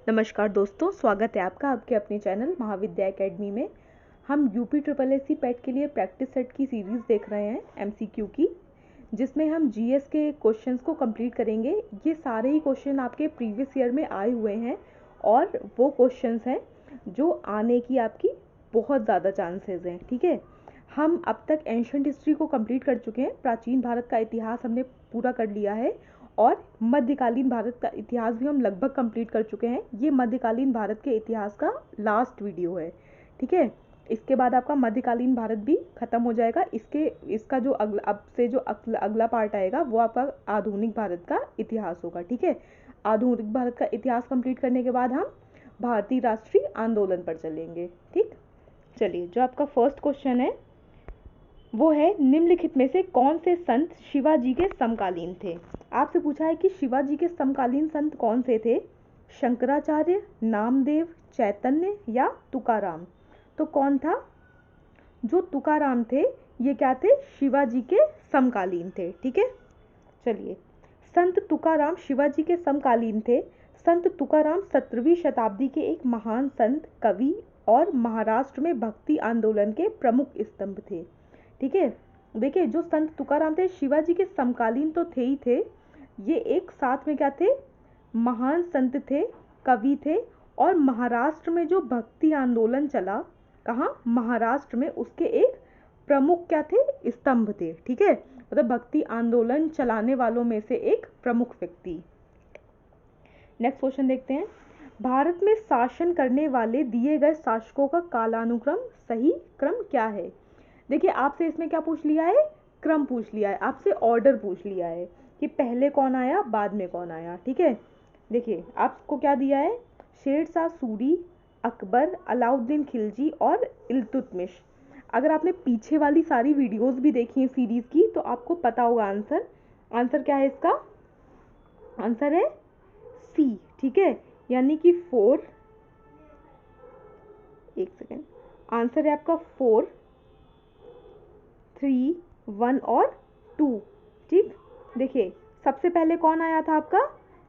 नमस्कार दोस्तों, स्वागत है आपका आपके अपने चैनल महाविद्या एकेडमी में। हम UP triple S C PET के लिए प्रैक्टिस सेट की सीरीज़ देख रहे हैं एमसीक्यू की, जिसमें हम जीएस के क्वेश्चंस को कंप्लीट करेंगे। ये सारे ही क्वेश्चन आपके प्रीवियस ईयर में आए हुए हैं और वो क्वेश्चंस हैं जो आने की आपकी बहुत ज़्यादा चांसेस हैं। ठीक है, हम अब तक एंशंट हिस्ट्री को कंप्लीट कर चुके हैं, प्राचीन भारत का इतिहास हमने पूरा कर लिया है और मध्यकालीन भारत का इतिहास भी हम लगभग कंप्लीट कर चुके हैं। ये मध्यकालीन भारत के इतिहास का लास्ट वीडियो है। ठीक है, इसके बाद आपका मध्यकालीन भारत भी खत्म हो जाएगा। इसका जो अगला पार्ट आएगा वो आपका आधुनिक भारत का इतिहास होगा। ठीक है, आधुनिक भारत का इतिहास कंप्लीट करने के बाद हम भारतीय राष्ट्रीय आंदोलन पर चलेंगे। ठीक, चलिए, जो आपका फर्स्ट क्वेश्चन है वो है, निम्नलिखित में से कौन से संत शिवाजी के समकालीन थे। आपसे पूछा है कि शिवाजी के समकालीन संत कौन से थे। शंकराचार्य, नामदेव, चैतन्य या तुकाराम। तो कौन था? जो तुकाराम थे ये क्या थे? शिवाजी के समकालीन थे। ठीक है, चलिए, संत तुकाराम शिवाजी के समकालीन थे। संत तुकाराम 17वीं शताब्दी के एक महान संत, कवि और महाराष्ट्र में भक्ति आंदोलन के प्रमुख स्तंभ थे। ठीक है, देखिए, जो संत तुकाराम थे शिवाजी के समकालीन तो थे ही थे, ये एक साथ में क्या थे? महान संत थे, कवि थे और महाराष्ट्र में जो भक्ति आंदोलन चला, कहाँ? महाराष्ट्र में, उसके एक प्रमुख क्या थे? स्तंभ थे। ठीक है, मतलब भक्ति आंदोलन चलाने वालों में से एक प्रमुख व्यक्ति। नेक्स्ट क्वेश्चन देखते हैं, भारत में शासन करने वाले दिए गए शासकों का कालानुक्रम सही क्रम क्या है। देखिए, आपसे इसमें क्या पूछ लिया है? क्रम पूछ लिया है, आपसे ऑर्डर पूछ लिया है कि पहले कौन आया बाद में कौन आया। ठीक है, देखिए आपको क्या दिया है? शेरशाह सूरी, अकबर, अलाउद्दीन खिलजी और इल्तुतमिश। अगर आपने पीछे वाली सारी वीडियोस भी देखी हैं सीरीज की तो आपको पता होगा आंसर क्या है इसका? आंसर है सी। ठीक है, यानी कि 4, एक सेकेंड, आंसर है आपका 4, 3, 1 और 2। ठीक, देखिए सबसे पहले कौन आया था आपका?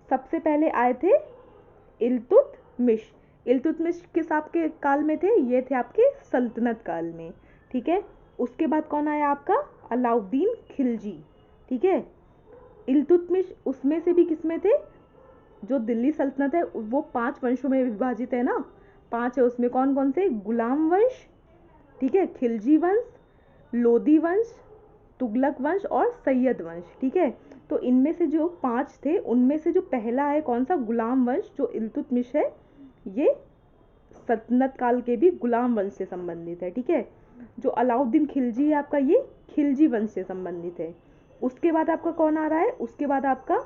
सबसे पहले आए थे इल्तुतमिश। इल्तुतमिश किस आपके काल में थे? ये थे आपके सल्तनत काल में। ठीक है, उसके बाद कौन आया आपका? अलाउद्दीन खिलजी। ठीक है, इल्तुतमिश उसमें से भी किस में थे? जो दिल्ली सल्तनत है वो 5 वंशों में विभाजित है ना, 5 है उसमें। कौन कौन से? गुलाम वंश, ठीक है, खिलजी वंश, लोदी वंश, तुगलक वंश और सैयद वंश। ठीक है, तो इनमें से जो 5 थे उनमें से जो पहला है कौन सा? गुलाम वंश। जो इल्तुतमिश है ये सल्तनत काल के भी गुलाम वंश से संबंधित है। ठीक है, जो अलाउद्दीन खिलजी है आपका ये खिलजी वंश से संबंधित है। उसके बाद आपका कौन आ रहा है? उसके बाद आपका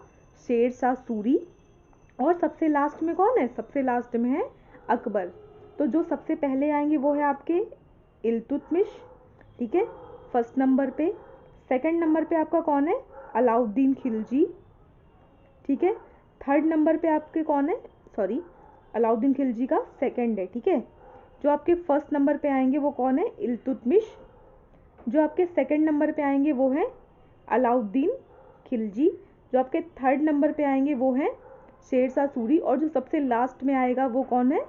शेरशाह सूरी और सबसे लास्ट में कौन है? सबसे लास्ट में है अकबर। तो जो सबसे पहले आएंगे वो है आपके इल्तुतमिश। ठीक है, फर्स्ट नंबर पे। सेकंड नंबर पे आपका कौन है? अलाउद्दीन खिलजी। ठीक है, थर्ड नंबर पे आपके कौन है? सॉरी, अलाउद्दीन खिलजी का सेकंड है। ठीक है, जो आपके फर्स्ट नंबर पे आएंगे वो कौन है? इल्तुतमिश। जो आपके सेकंड नंबर पे आएंगे वो है अलाउद्दीन खिलजी। जो आपके थर्ड नंबर पे आएंगे वो है शेरशाह सूरी और जो सबसे लास्ट में आएगा वो कौन है?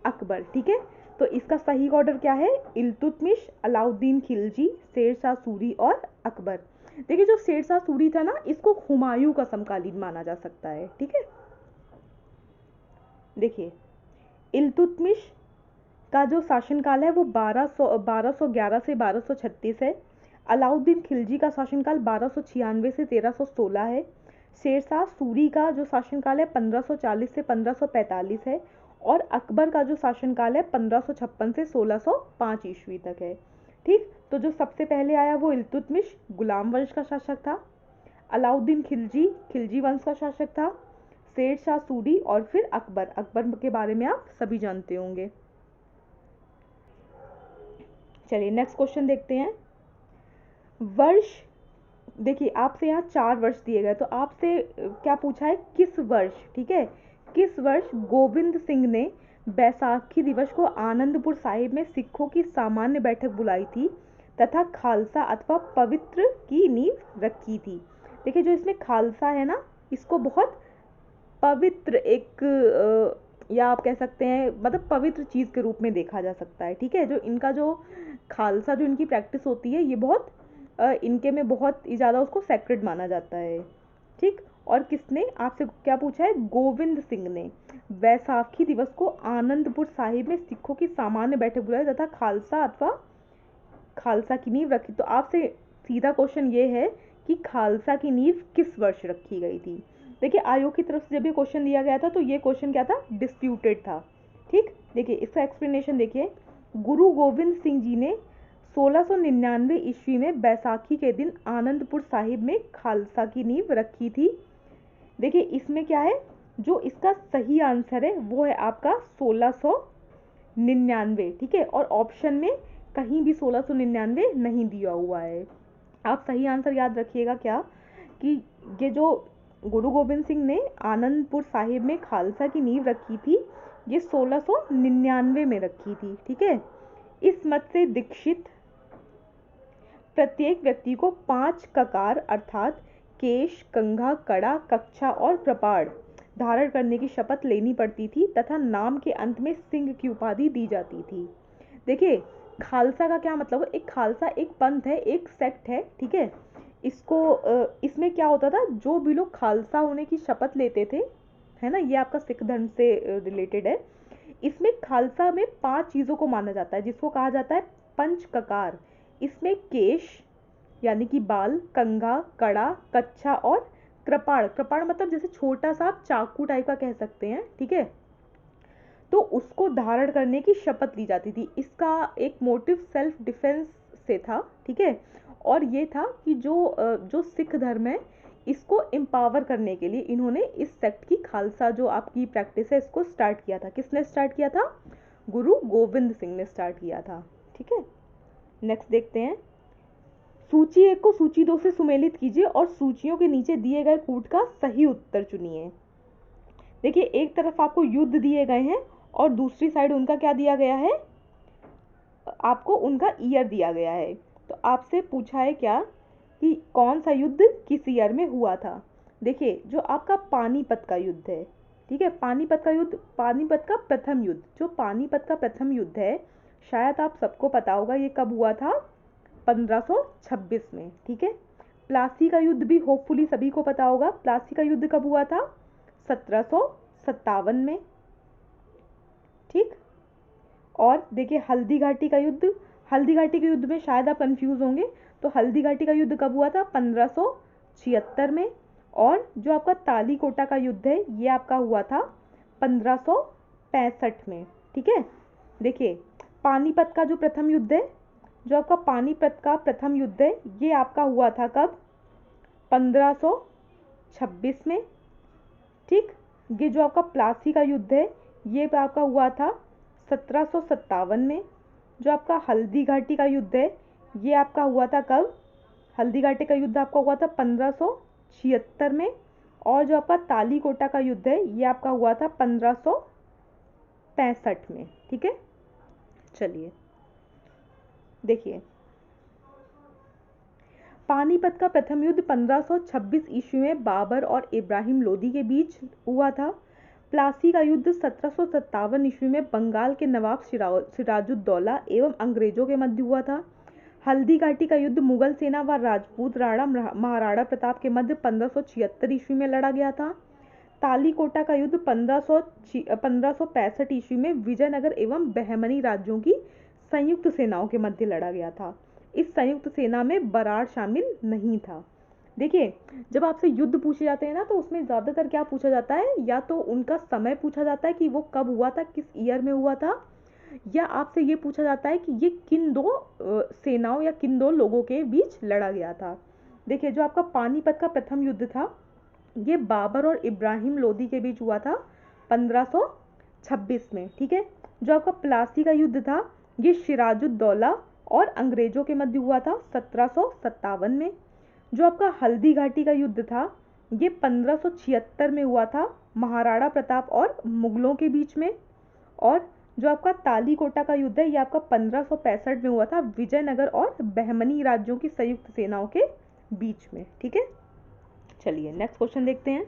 अकबर। ठीक है, तो इसका सही ऑर्डर क्या है? इल्तुतमिश, अलाउद्दीन खिलजी, शेरशाह सूरी और अकबर। देखिए, जो शेरशाह सूरी था ना, इसको हुमायूं का समकालीन माना जा सकता है। ठीक है, देखिए इल्तुतमिश का जो शासनकाल है वो 1211 से 1236 है। अलाउद्दीन खिलजी का शासनकाल 1296 से 1316 है। शेरशाह सूरी का जो शासनकाल है 1540 से 1545 है और अकबर का जो शासनकाल है 1556 से 1605 ईस्वी तक है। ठीक, तो जो सबसे पहले आया वो इल्तुतमिश गुलाम वंश का शासक था, अलाउद्दीन खिलजी खिलजी वंश का शासक था, शेरशाह सूरी और फिर अकबर। अकबर के बारे में आप सभी जानते होंगे। चलिए नेक्स्ट क्वेश्चन देखते हैं। वर्ष, देखिए आपसे यहाँ 4 वर्ष दिए गए, तो आपसे क्या पूछा है? किस वर्ष। ठीक है, किस वर्ष गोविंद सिंह ने बैसाखी दिवस को आनंदपुर साहिब में सिखों की सामान्य बैठक बुलाई थी तथा खालसा अथवा पवित्र की नींव रखी थी। देखिए, जो इसमें खालसा है ना, इसको बहुत पवित्र एक या आप कह सकते हैं मतलब पवित्र चीज़ के रूप में देखा जा सकता है। ठीक है, जो इनका जो खालसा जो इनकी प्रैक्टिस होती है ये बहुत इनके में बहुत ही ज़्यादा उसको सेक्रेड माना जाता है। ठीक, और किसने आपसे क्या पूछा है, गोविंद सिंह ने वैसाखी दिवस को आनंदपुर साहिब में सिखों की सामान्य बैठक बुलाई तथा खालसा अथवा खालसा की नींव रखी। तो आपसे सीधा क्वेश्चन ये है कि खालसा की नींव किस वर्ष रखी गई थी। देखिए आयोग की तरफ से जब ये क्वेश्चन दिया गया था तो ये क्वेश्चन क्या था, डिस्प्यूटेड था। ठीक, देखिए इसका एक्सप्लेनेशन देखिए, गुरु गोविंद सिंह जी ने 1699 ईस्वी में बैसाखी के दिन आनंदपुर साहिब में खालसा की नींव रखी थी। देखिए इसमें क्या है, जो इसका सही आंसर है वो है आपका 1699। ठीक है, और ऑप्शन में कहीं भी 1699 नहीं दिया हुआ है। आप सही आंसर याद रखिएगा क्या, कि ये जो गुरु गोविंद सिंह ने आनंदपुर साहिब में खालसा की नींव रखी थी ये 1699 में रखी थी। ठीक है, इस मत से दीक्षित प्रत्येक व्यक्ति को 5 ककार अर्थात केश, कंघा, कड़ा, कच्छा और कृपाण धारण करने की शपथ लेनी पड़ती थी तथा नाम के अंत में सिंह की उपाधि दी जाती थी। देखिए खालसा का क्या मतलब है, एक खालसा एक पंथ है, एक सेक्ट है। ठीक है, इसको इसमें क्या होता था, जो भी लोग खालसा होने की शपथ लेते थे, है ना, ये आपका सिख धर्म से रिलेटेड है। इसमें खालसा में 5 चीज़ों को माना जाता है जिसको कहा जाता है पंच ककार। इसमें केश यानी कि बाल, कंघा, कड़ा, कच्छा और कृपाण, कृपाण मतलब जैसे छोटा सा चाकू टाइप का कह सकते हैं। ठीक है, तो उसको धारण करने की शपथ ली जाती थी। इसका एक मोटिव सेल्फ डिफेंस से था। ठीक है, और ये था कि जो सिख धर्म है इसको एम्पावर करने के लिए इन्होंने इस सेक्ट की खालसा जो आपकी प्रैक्टिस है इसको स्टार्ट किया था। किसने स्टार्ट किया था, गुरु गोविंद सिंह ने स्टार्ट किया था। ठीक है, नेक्स्ट देखते हैं, सूची 1 को सूची 2 से सुमेलित कीजिए और सूचियों के नीचे दिए गए कूट का सही उत्तर चुनिए। देखिए एक तरफ आपको युद्ध दिए गए हैं और दूसरी साइड उनका क्या दिया गया है, आपको उनका ईयर दिया गया है। तो आपसे पूछा है क्या कि कौन सा युद्ध किस ईयर में हुआ था। देखिए जो आपका पानीपत का युद्ध है, ठीक है, पानीपत का युद्ध, पानीपत का प्रथम युद्ध, जो पानीपत का प्रथम युद्ध है शायद आप सबको पता होगा ये कब हुआ था, 1526 में। ठीक है, प्लासी का युद्ध भी होपफुली सभी को पता होगा, प्लासी का युद्ध कब हुआ था, 1757 में। ठीक, और देखिए हल्दी घाटी का युद्ध, हल्दी घाटी के युद्ध में शायद आप कंफ्यूज होंगे, तो हल्दी घाटी का युद्ध कब हुआ था, 1576 में। और जो आपका तालीकोटा का युद्ध है ये आपका हुआ था 1565 में। ठीक है, देखिए पानीपत का जो प्रथम युद्ध है, जो आपका पानीपत का प्रथम युद्ध है ये आपका हुआ था कब, 1526 में। ठीक, ये जो आपका प्लासी का युद्ध है ये आपका हुआ था 1757 में। जो आपका हल्दी घाटी का युद्ध है ये आपका हुआ था कब, हल्दी घाटी का युद्ध आपका हुआ था 1576 में। और जो आपका तालीकोटा का युद्ध है ये आपका हुआ था 1565 में। ठीक है, चलिए देखिए पानीपत का प्रथम युद्ध 1526 ईस्वी में बाबर और इब्राहिम लोदी के बीच हुआ था। प्लासी का युद्ध 1757 ईस्वी में बंगाल के नवाब सिराजुद्दौला एवं अंग्रेजों के मध्य हुआ था। हल्दी घाटी का युद्ध मुगल सेना व राजपूत राणा महाराणा प्रताप के मध्य 1576 ईस्वी में लड़ा गया था। तालीकोटा का युद्ध 1565 ईस्वी में विजयनगर एवं बहमनी राज्यों की संयुक्त सेनाओं के मध्य लड़ा गया था। इस संयुक्त सेना में बराड़ शामिल नहीं था। देखिए जब आपसे युद्ध पूछे जाते हैं ना तो उसमें ज़्यादातर क्या पूछा जाता है, या तो उनका समय पूछा जाता है कि वो कब हुआ था, किस ईयर में हुआ था, या आपसे ये पूछा जाता है कि ये किन दो सेनाओं या किन दो लोगों के बीच लड़ा गया था। देखिए जो आपका पानीपत का प्रथम युद्ध था ये बाबर और इब्राहिम लोदी के बीच हुआ था 1526 में। ठीक है, जो आपका प्लासी का युद्ध था ये सिराजुद्दौला और अंग्रेजों के मध्य हुआ था 1757 में। जो आपका हल्दी घाटी का युद्ध था ये 1576 में हुआ था महाराणा प्रताप और मुगलों के बीच में। और जो आपका तालीकोटा का युद्ध है ये आपका 1565 में हुआ था विजयनगर और बहमनी राज्यों की संयुक्त सेनाओं के बीच में। ठीक है, चलिए नेक्स्ट क्वेश्चन देखते हैं।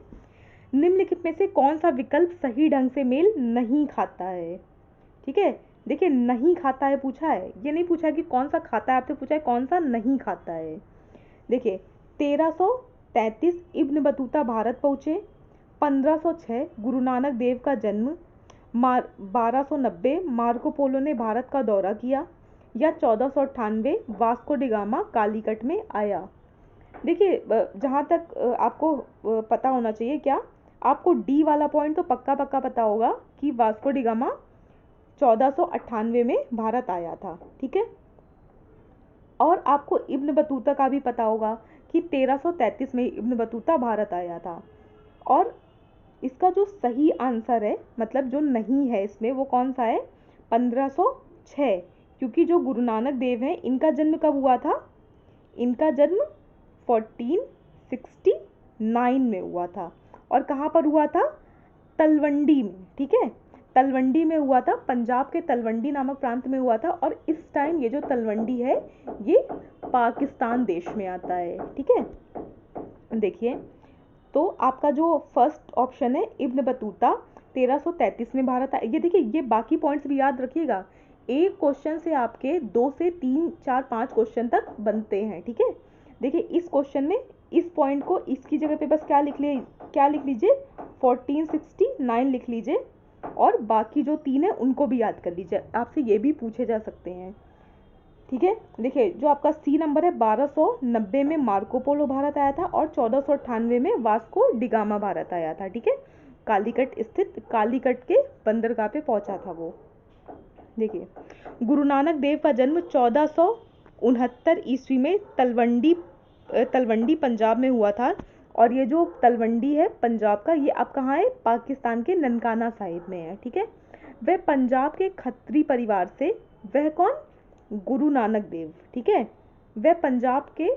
निम्नलिखित में से कौन सा विकल्प सही ढंग से मेल नहीं खाता है? ठीक है, देखिए नहीं खाता है पूछा है, ये नहीं पूछा कि कौन सा खाता है, आपसे पूछा है कौन सा नहीं खाता है। देखिए 1333 इब्न बतूता भारत पहुंचे, 1506 गुरु नानक देव का जन्म, 1290 मार्को पोलो ने भारत का दौरा किया, या 1498 वास्को डिगामा कालीकट में आया। देखिए जहाँ तक आपको पता होना चाहिए, क्या आपको डी वाला पॉइंट तो पक्का पक्का पता होगा कि वास्को डिगामा 1498 में भारत आया था। ठीक है, और आपको इब्न बतूता का भी पता होगा कि 1333 में इब्न बतूता भारत आया था। और इसका जो सही आंसर है, मतलब जो नहीं है इसमें, वो कौन सा है? 1506, क्योंकि जो गुरु नानक देव हैं इनका जन्म कब हुआ था? इनका जन्म 1469 में हुआ था। और कहाँ पर हुआ था? तलवंडी में। ठीक है, तलवंडी में हुआ था, पंजाब के तलवंडी नामक प्रांत में हुआ था। और इस टाइम ये जो तलवंडी है ये पाकिस्तान देश में आता है। ठीक है, देखिए तो आपका जो फर्स्ट ऑप्शन है इब्न बतूता 1333 में भारत आया। ये देखिए, ये बाकी पॉइंट्स भी याद रखिएगा, एक क्वेश्चन से आपके 2 से 3 4 5 क्वेश्चन तक बनते हैं। ठीक है, देखिए इस क्वेश्चन में इस पॉइंट को इसकी जगह पे बस क्या लिख लीजिए 1469 लिख लीजिए, और बाकी जो 3 है उनको भी याद कर लीजिए, आपसे ये भी पूछे जा सकते हैं। ठीक है, देखिए जो आपका सी नंबर है 1290 में मार्को पोलो भारत आया था, और 1498 में वास्को डिगामा भारत आया था। ठीक है, कालीकट स्थित कालीकट के बंदरगाह पे पहुंचा था वो। देखिए गुरु नानक देव का जन्म 1469 ईस्वी में तलवंडी पंजाब में हुआ था। और ये जो तलवंडी है पंजाब का, ये अब कहाँ है? पाकिस्तान के ननकाना साहिब में है। ठीक है, वह पंजाब के खत्री परिवार से, वह कौन? गुरु नानक देव। ठीक है, वह पंजाब के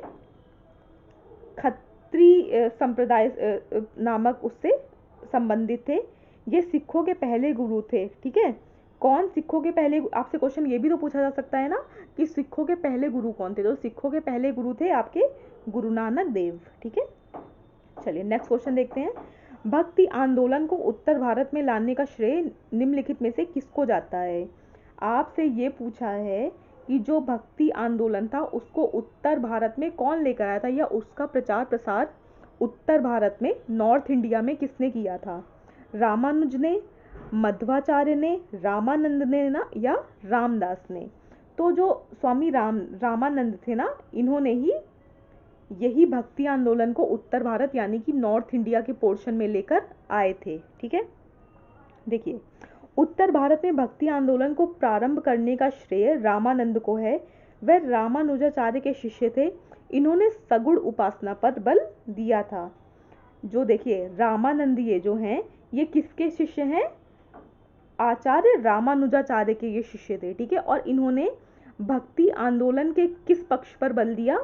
खत्री संप्रदाय नामक उससे संबंधित थे। ये सिखों के पहले गुरु थे। ठीक है, कौन सिखों के पहले? आपसे क्वेश्चन ये भी तो पूछा जा सकता है ना कि सिखों के पहले गुरु कौन थे? तो सिखों के पहले गुरु थे आपके गुरु नानक देव। ठीक है, चलिए नेक्स्ट क्वेश्चन देखते हैं। भक्ति आंदोलन को उत्तर भारत में लाने का श्रेय निम्नलिखित में से किसको जाता है? आपसे ये पूछा है कि जो भक्ति आंदोलन था उसको उत्तर भारत में कौन लेकर आया था, या उसका प्रचार प्रसार उत्तर भारत में, नॉर्थ इंडिया में किसने किया था? रामानुज ने, मध्वाचार्य ने, रामानंद ने ना, या रामदास ने? तो जो स्वामी रामानंद थे ना, इन्होंने ही यही भक्ति आंदोलन को उत्तर भारत यानी कि नॉर्थ इंडिया के पोर्शन में लेकर आए थे। ठीक है, देखिए उत्तर भारत में भक्ति आंदोलन को प्रारंभ करने का श्रेय रामानंद को है। वह रामानुजाचार्य के शिष्य थे। इन्होंने सगुण उपासना पर बल दिया था। जो देखिए रामानंद ये जो हैं, ये किसके शिष्य हैं? आचार्य रामानुजाचार्य के ये शिष्य थे। ठीक है, और इन्होंने भक्ति आंदोलन के किस पक्ष पर बल दिया?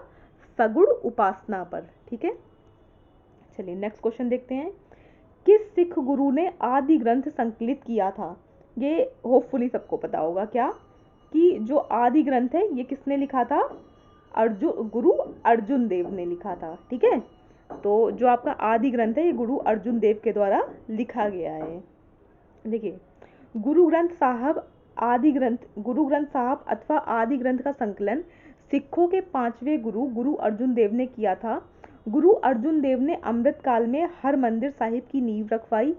सगुण उपासना पर। ठीक है, चलिए नेक्स्ट क्वेश्चन देखते हैं। किस सिख गुरु ने आदि ग्रंथ संकलित किया था? ये होपफुली सबको पता होगा, क्या कि जो आदि ग्रंथ है ये किसने लिखा था? गुरु अर्जुन देव ने लिखा था। ठीक है, तो जो आपका आदि ग्रंथ है ये गुरु अर्जुन देव के द्वारा लिखा गया है। देखिए गुरु ग्रंथ साहब अथवा आदि ग्रंथ का संकलन सिखों के 5वें गुरु अर्जुन देव ने किया था। गुरु अर्जुन देव ने अमृत काल में हर मंदिर साहिब की नींव रखवाई।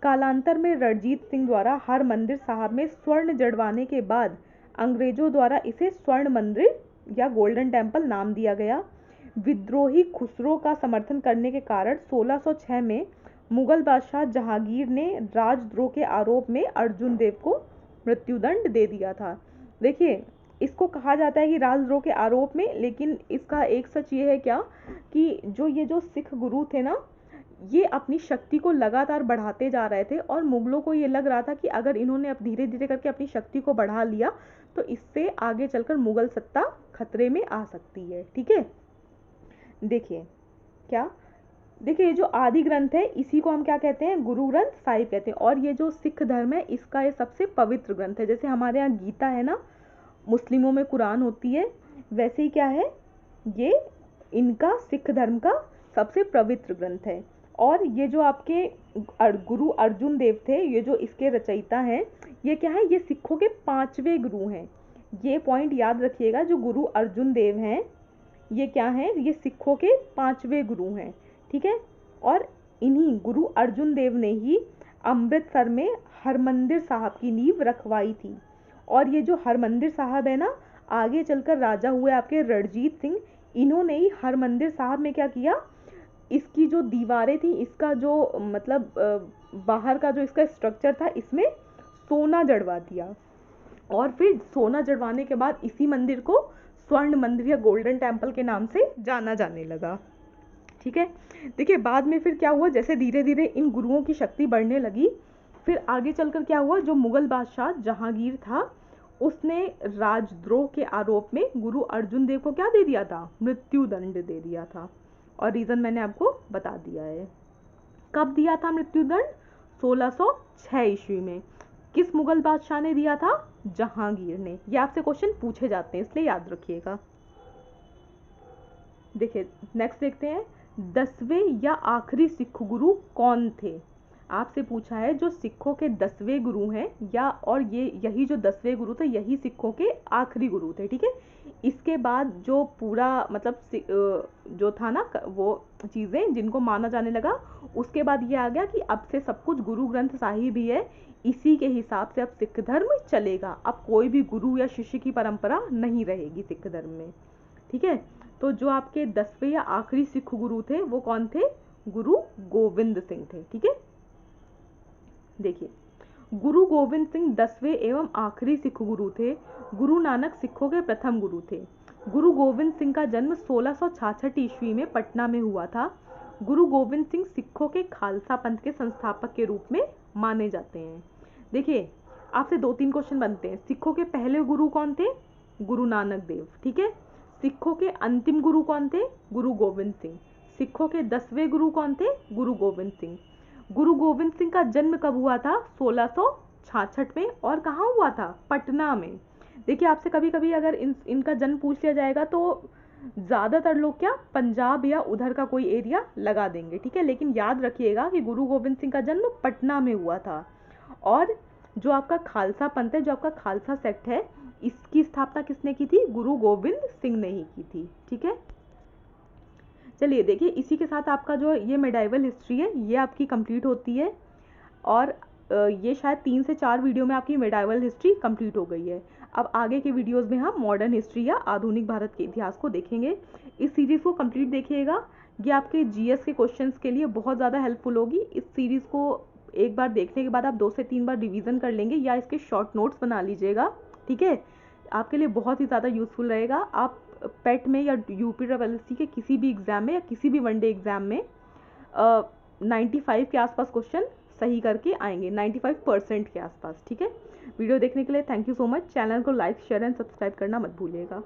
कालांतर में रणजीत सिंह द्वारा हर मंदिर साहब में स्वर्ण जड़वाने के बाद अंग्रेजों द्वारा इसे स्वर्ण मंदिर या गोल्डन टेम्पल नाम दिया गया। विद्रोही खुसरो का समर्थन करने के कारण 1606 में मुगल बादशाह जहांगीर ने राजद्रोह के आरोप में अर्जुन देव को मृत्युदंड दे दिया था। देखिए इसको कहा जाता है कि राजद्रोह के आरोप में, लेकिन इसका एक सच ये है क्या कि ये जो सिख गुरु थे ना, ये अपनी शक्ति को लगातार बढ़ाते जा रहे थे, और मुगलों को ये लग रहा था कि अगर इन्होंने अब धीरे धीरे करके अपनी शक्ति को बढ़ा लिया तो इससे आगे चलकर मुगल सत्ता खतरे में आ सकती है। ठीक है, देखिए ये जो आदि ग्रंथ है इसी को हम क्या कहते हैं? गुरु ग्रंथ साहिब कहते हैं। और ये जो सिख धर्म है इसका ये सबसे पवित्र ग्रंथ है। जैसे हमारे यहाँ गीता है ना, मुस्लिमों में कुरान होती है, वैसे ही क्या है ये इनका सिख धर्म का सबसे पवित्र ग्रंथ है। और ये जो आपके गुरु अर्जुन देव थे, ये जो इसके रचयिता हैं, ये क्या है, ये सिखों के 5वें गुरु हैं। ये पॉइंट याद रखिएगा, जो गुरु अर्जुन देव हैं ये क्या हैं, ये सिखों के 5वें गुरु हैं, ठीक है। और इन्हीं गुरु अर्जुन देव ने ही अमृतसर में हरमंदिर साहब की नींव रखवाई थी। और ये जो हरमंदिर साहब है ना, आगे चलकर राजा हुए आपके रणजीत सिंह, इन्होंने ही हरमंदिर साहब में क्या किया, इसकी जो दीवारें थी, इसका जो मतलब बाहर का जो इसका स्ट्रक्चर था, इसमें सोना जड़वा दिया। और फिर सोना जड़वाने के बाद इसी मंदिर को स्वर्ण मंदिर या गोल्डन टेम्पल के नाम से जाना जाने लगा, ठीक है। देखिए बाद में फिर क्या हुआ, जैसे धीरे धीरे इन गुरुओं की शक्ति बढ़ने लगी, फिर आगे चलकर क्या हुआ, जो मुगल बादशाह जहांगीर था, उसने राजद्रोह के आरोप में गुरु अर्जुन देव को क्या दे दिया था, मृत्यु दंड दे दिया था। और रीजन मैंने आपको बता दिया है। कब दिया था मृत्यु दंड, 1606 ईस्वी में। किस मुगल बादशाह ने दिया था, जहांगीर ने। ये आपसे क्वेश्चन पूछे जाते हैं, इसलिए याद रखिएगा। देखिए नेक्स्ट देखते हैं, 10वें या आखिरी सिख गुरु कौन थे। आपसे पूछा है जो सिखों के 10वें गुरु हैं, या और ये यही जो 10वें गुरु थे, यही सिखों के आखिरी गुरु थे, ठीक है। इसके बाद जो पूरा मतलब जो था ना वो चीज़ें जिनको माना जाने लगा, उसके बाद ये आ गया कि अब से सब कुछ गुरु ग्रंथ साहिब ही है, इसी के हिसाब से अब सिख धर्म चलेगा। अब कोई भी गुरु या शिष्य की परंपरा नहीं रहेगी सिख धर्म में, ठीक है। तो जो आपके 10वें या आखिरी सिख गुरु थे वो कौन थे, गुरु गोविंद सिंह थे, ठीक है। देखिए गुरु गोविंद सिंह 10वें एवं आखिरी सिख गुरु थे। गुरु नानक सिखों के प्रथम गुरु थे। गुरु गोविंद सिंह का जन्म 1666 ईस्वी में पटना में हुआ था। गुरु गोविंद सिंह सिखों के खालसा पंथ के संस्थापक के रूप में माने जाते हैं। देखिए आपसे 2-3 क्वेश्चन बनते हैं। सिखों के पहले गुरु कौन थे, गुरु नानक देव, ठीक है। सिखों के अंतिम गुरु कौन थे, गुरु गोविंद सिंह। सिखों के 10वें गुरु कौन थे, गुरु गोविंद सिंह। गुरु गोविंद सिंह का जन्म कब हुआ था, 1666 में, और कहाँ हुआ था, पटना में। देखिए आपसे कभी कभी अगर इनका जन्म पूछ लिया जाएगा तो ज़्यादातर लोग क्या पंजाब या उधर का कोई एरिया लगा देंगे, ठीक है। लेकिन याद रखिएगा कि गुरु गोविंद सिंह का जन्म पटना में हुआ था। और जो आपका खालसा पंथ है, जो आपका खालसा सेक्ट है, इसकी स्थापना किसने की थी, गुरु गोविंद सिंह ने ही की थी, ठीक है। चलिए देखिए इसी के साथ आपका जो ये मेडाइवल हिस्ट्री है ये आपकी कंप्लीट होती है। और ये शायद 3 से 4 वीडियो में आपकी मेडाइवल हिस्ट्री कंप्लीट हो गई है। अब आगे के वीडियोस में हम मॉडर्न हिस्ट्री या आधुनिक भारत के इतिहास को देखेंगे। इस सीरीज़ को कंप्लीट देखिएगा, ये आपके जीएस के क्वेश्चंस के लिए बहुत ज़्यादा हेल्पफुल होगी। इस सीरीज़ को एक बार देखने के बाद आप 2 से 3 बार रिवीजन कर लेंगे या इसके शॉर्ट नोट्स बना लीजिएगा, ठीक है। आपके लिए बहुत ही ज़्यादा यूज़फुल रहेगा। आप पेट में या यूपी के किसी भी एग्ज़ाम में या किसी भी वनडे एग्ज़ाम में 95 के आसपास क्वेश्चन सही करके आएंगे, 95% के आसपास, ठीक है। वीडियो देखने के लिए thank you so much. Channel को लाइक शेयर एंड सब्सक्राइब करना मत भूलिएगा।